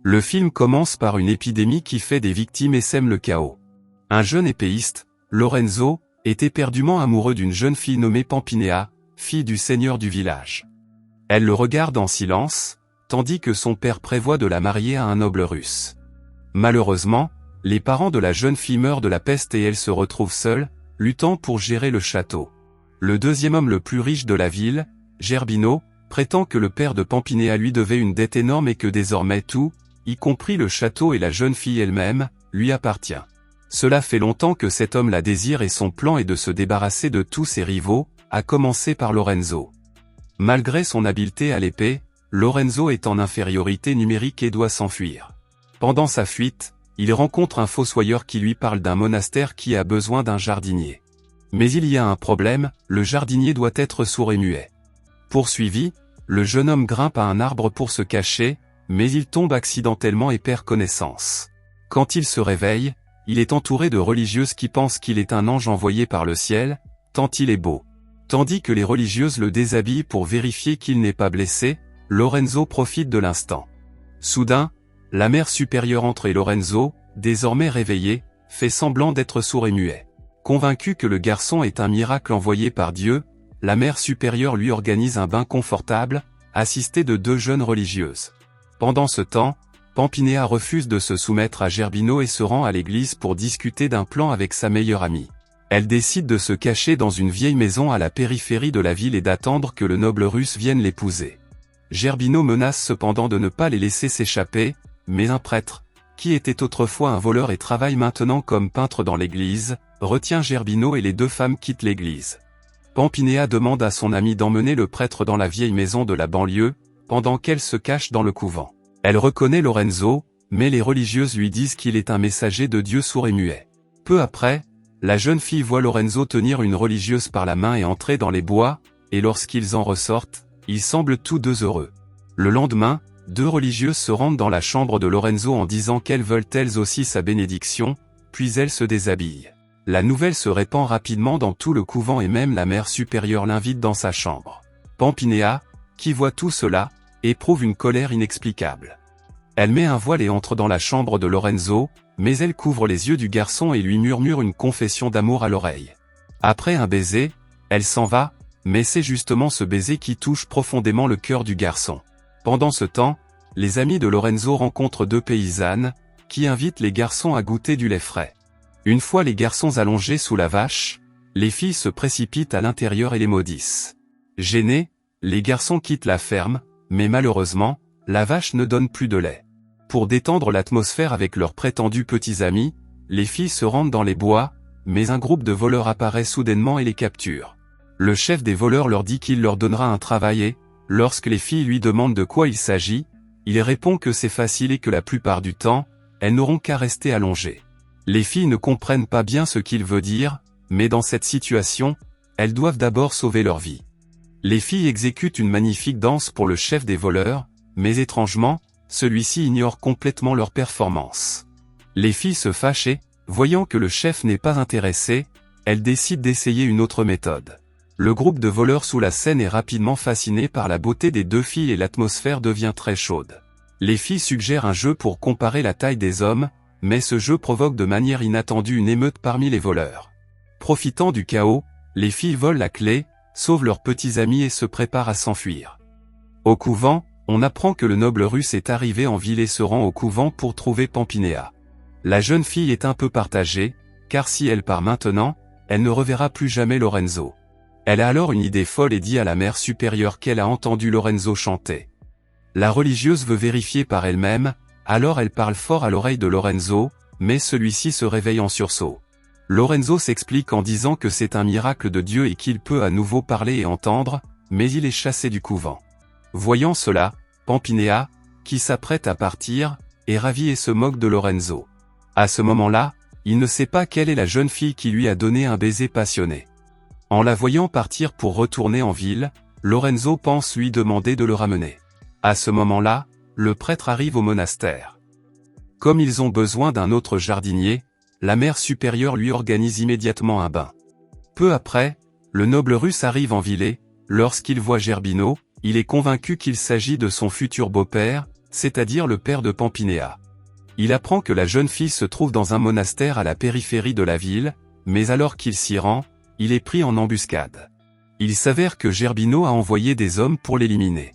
Le film commence par une épidémie qui fait des victimes et sème le chaos. Un jeune épéiste, Lorenzo, est éperdument amoureux d'une jeune fille nommée Pampinea, fille du seigneur du village. Elle le regarde en silence, tandis que son père prévoit de la marier à un noble russe. Malheureusement, les parents de la jeune fille meurent de la peste et elle se retrouve seule, luttant pour gérer le château. Le deuxième homme le plus riche de la ville, Gerbino, prétend que le père de Pampinea lui devait une dette énorme et que désormais tout, y compris le château et la jeune fille elle-même, lui appartient. Cela fait longtemps que cet homme la désire et son plan est de se débarrasser de tous ses rivaux, à commencer par Lorenzo. Malgré son habileté à l'épée, Lorenzo est en infériorité numérique et doit s'enfuir. Pendant sa fuite, il rencontre un fossoyeur qui lui parle d'un monastère qui a besoin d'un jardinier. Mais il y a un problème, le jardinier doit être sourd et muet. Poursuivi, le jeune homme grimpe à un arbre pour se cacher, mais il tombe accidentellement et perd connaissance. Quand il se réveille, il est entouré de religieuses qui pensent qu'il est un ange envoyé par le ciel, tant il est beau. Tandis que les religieuses le déshabillent pour vérifier qu'il n'est pas blessé, Lorenzo profite de l'instant. Soudain, la mère supérieure entre et Lorenzo, désormais réveillé, fait semblant d'être sourd et muet. Convaincu que le garçon est un miracle envoyé par Dieu, la mère supérieure lui organise un bain confortable, assisté de 2 jeunes religieuses. Pendant ce temps, Pampinea refuse de se soumettre à Gerbino et se rend à l'église pour discuter d'un plan avec sa meilleure amie. Elle décide de se cacher dans une vieille maison à la périphérie de la ville et d'attendre que le noble russe vienne l'épouser. Gerbino menace cependant de ne pas les laisser s'échapper, mais un prêtre, qui était autrefois un voleur et travaille maintenant comme peintre dans l'église, retient Gerbino et les 2 femmes quittent l'église. Pampinea demande à son ami d'emmener le prêtre dans la vieille maison de la banlieue, pendant qu'elle se cache dans le couvent. Elle reconnaît Lorenzo, mais les religieuses lui disent qu'il est un messager de Dieu sourd et muet. Peu après, la jeune fille voit Lorenzo tenir une religieuse par la main et entrer dans les bois, et lorsqu'ils en ressortent, ils semblent tous 2 heureux. Le lendemain, 2 religieuses se rendent dans la chambre de Lorenzo en disant qu'elles veulent elles aussi sa bénédiction, puis elles se déshabillent. La nouvelle se répand rapidement dans tout le couvent et même la mère supérieure l'invite dans sa chambre. Pampinea, qui voit tout cela, éprouve une colère inexplicable. Elle met un voile et entre dans la chambre de Lorenzo, mais elle couvre les yeux du garçon et lui murmure une confession d'amour à l'oreille. Après un baiser, elle s'en va, mais c'est justement ce baiser qui touche profondément le cœur du garçon. Pendant ce temps, les amis de Lorenzo rencontrent 2 paysannes, qui invitent les garçons à goûter du lait frais. Une fois les garçons allongés sous la vache, les filles se précipitent à l'intérieur et les maudissent. Gênés, les garçons quittent la ferme, mais malheureusement, la vache ne donne plus de lait. Pour détendre l'atmosphère avec leurs prétendus petits amis, les filles se rendent dans les bois, mais un groupe de voleurs apparaît soudainement et les capture. Le chef des voleurs leur dit qu'il leur donnera un travail et, lorsque les filles lui demandent de quoi il s'agit, il répond que c'est facile et que la plupart du temps, elles n'auront qu'à rester allongées. Les filles ne comprennent pas bien ce qu'il veut dire, mais dans cette situation, elles doivent d'abord sauver leur vie. Les filles exécutent une magnifique danse pour le chef des voleurs, mais étrangement, celui-ci ignore complètement leur performance. Les filles se fâchent et, voyant que le chef n'est pas intéressé, elles décident d'essayer une autre méthode. Le groupe de voleurs sous la scène est rapidement fasciné par la beauté des 2 filles et l'atmosphère devient très chaude. Les filles suggèrent un jeu pour comparer la taille des hommes, mais ce jeu provoque de manière inattendue une émeute parmi les voleurs. Profitant du chaos, les filles volent la clé, sauvent leurs petits amis et se préparent à s'enfuir. Au couvent, on apprend que le noble russe est arrivé en ville et se rend au couvent pour trouver Pampinea. La jeune fille est un peu partagée, car si elle part maintenant, elle ne reverra plus jamais Lorenzo. Elle a alors une idée folle et dit à la mère supérieure qu'elle a entendu Lorenzo chanter. La religieuse veut vérifier par elle-même, alors elle parle fort à l'oreille de Lorenzo, mais celui-ci se réveille en sursaut. Lorenzo s'explique en disant que c'est un miracle de Dieu et qu'il peut à nouveau parler et entendre, mais il est chassé du couvent. Voyant cela, Pampinea, qui s'apprête à partir, est ravi et se moque de Lorenzo. À ce moment-là, il ne sait pas quelle est la jeune fille qui lui a donné un baiser passionné. En la voyant partir pour retourner en ville, Lorenzo pense lui demander de le ramener. À ce moment-là, le prêtre arrive au monastère. Comme ils ont besoin d'un autre jardinier, la mère supérieure lui organise immédiatement un bain. Peu après, le noble russe arrive en ville et, lorsqu'il voit Gerbino, il est convaincu qu'il s'agit de son futur beau-père, c'est-à-dire le père de Pampinéa. Il apprend que la jeune fille se trouve dans un monastère à la périphérie de la ville, mais alors qu'il s'y rend, il est pris en embuscade. Il s'avère que Gerbino a envoyé des hommes pour l'éliminer.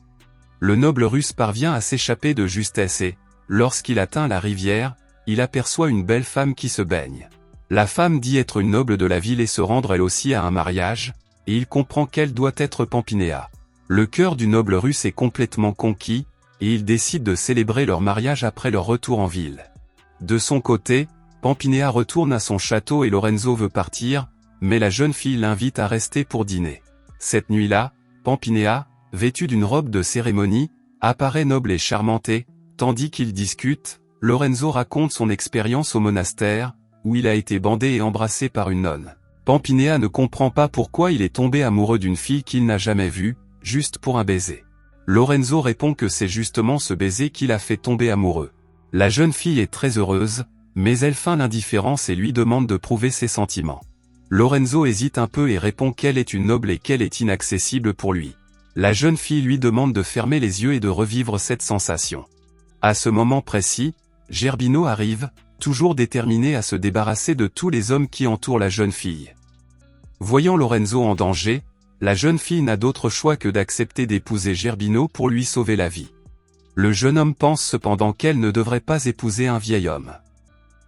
Le noble russe parvient à s'échapper de justesse et, lorsqu'il atteint la rivière, il aperçoit une belle femme qui se baigne. La femme dit être une noble de la ville et se rendre elle aussi à un mariage, et il comprend qu'elle doit être Pampinéa. Le cœur du noble russe est complètement conquis, et il décide de célébrer leur mariage après leur retour en ville. De son côté, Pampinéa retourne à son château et Lorenzo veut partir, mais la jeune fille l'invite à rester pour dîner. Cette nuit-là, Pampinéa, vêtue d'une robe de cérémonie, apparaît noble et charmante et, tandis qu'ils discutent, Lorenzo raconte son expérience au monastère, où il a été bandé et embrassé par une nonne. Pampinéa ne comprend pas pourquoi il est tombé amoureux d'une fille qu'il n'a jamais vue, juste pour un baiser. Lorenzo répond que c'est justement ce baiser qui l'a fait tomber amoureux. La jeune fille est très heureuse, mais elle feint l'indifférence et lui demande de prouver ses sentiments. Lorenzo hésite un peu et répond qu'elle est une noble et qu'elle est inaccessible pour lui. La jeune fille lui demande de fermer les yeux et de revivre cette sensation. À ce moment précis, Gerbino arrive, toujours déterminé à se débarrasser de tous les hommes qui entourent la jeune fille. Voyant Lorenzo en danger, la jeune fille n'a d'autre choix que d'accepter d'épouser Gerbino pour lui sauver la vie. Le jeune homme pense cependant qu'elle ne devrait pas épouser un vieil homme.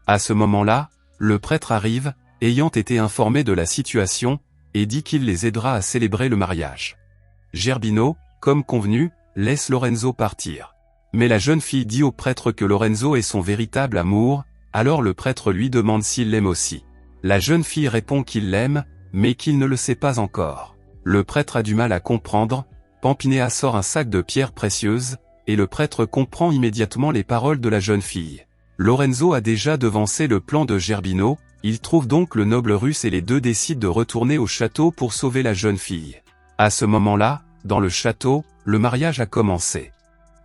À ce moment-là, le prêtre arrive, ayant été informé de la situation, et dit qu'il les aidera à célébrer le mariage. Gerbino, comme convenu, laisse Lorenzo partir. Mais la jeune fille dit au prêtre que Lorenzo est son véritable amour, alors le prêtre lui demande s'il l'aime aussi. La jeune fille répond qu'il l'aime, mais qu'il ne le sait pas encore. Le prêtre a du mal à comprendre, Pampinéa sort un sac de pierres précieuses, et le prêtre comprend immédiatement les paroles de la jeune fille. Lorenzo a déjà devancé le plan de Gerbino, il trouve donc le noble russe et les deux décident de retourner au château pour sauver la jeune fille. À ce moment-là, dans le château, le mariage a commencé.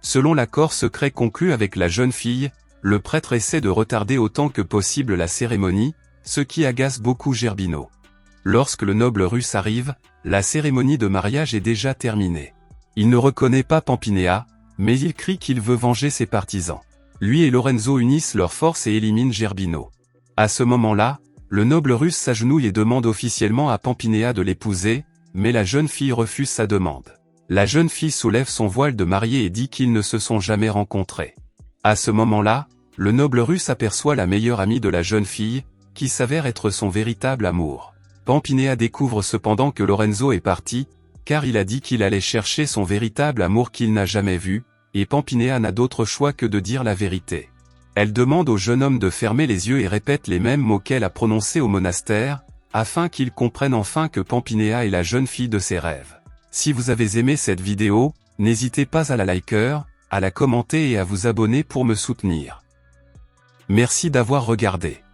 Selon l'accord secret conclu avec la jeune fille, le prêtre essaie de retarder autant que possible la cérémonie, ce qui agace beaucoup Gerbino. Lorsque le noble russe arrive, la cérémonie de mariage est déjà terminée. Il ne reconnaît pas Pampinéa, mais il crie qu'il veut venger ses partisans. Lui et Lorenzo unissent leurs forces et éliminent Gerbino. À ce moment-là, le noble russe s'agenouille et demande officiellement à Pampinéa de l'épouser, mais la jeune fille refuse sa demande. La jeune fille soulève son voile de mariée et dit qu'ils ne se sont jamais rencontrés. À ce moment-là, le noble russe aperçoit la meilleure amie de la jeune fille, qui s'avère être son véritable amour. Pampinéa découvre cependant que Lorenzo est parti, car il a dit qu'il allait chercher son véritable amour qu'il n'a jamais vu, et Pampinéa n'a d'autre choix que de dire la vérité. Elle demande au jeune homme de fermer les yeux et répète les mêmes mots qu'elle a prononcés au monastère, afin qu'il comprenne enfin que Pampinéa est la jeune fille de ses rêves. Si vous avez aimé cette vidéo, n'hésitez pas à la liker, à la commenter et à vous abonner pour me soutenir. Merci d'avoir regardé.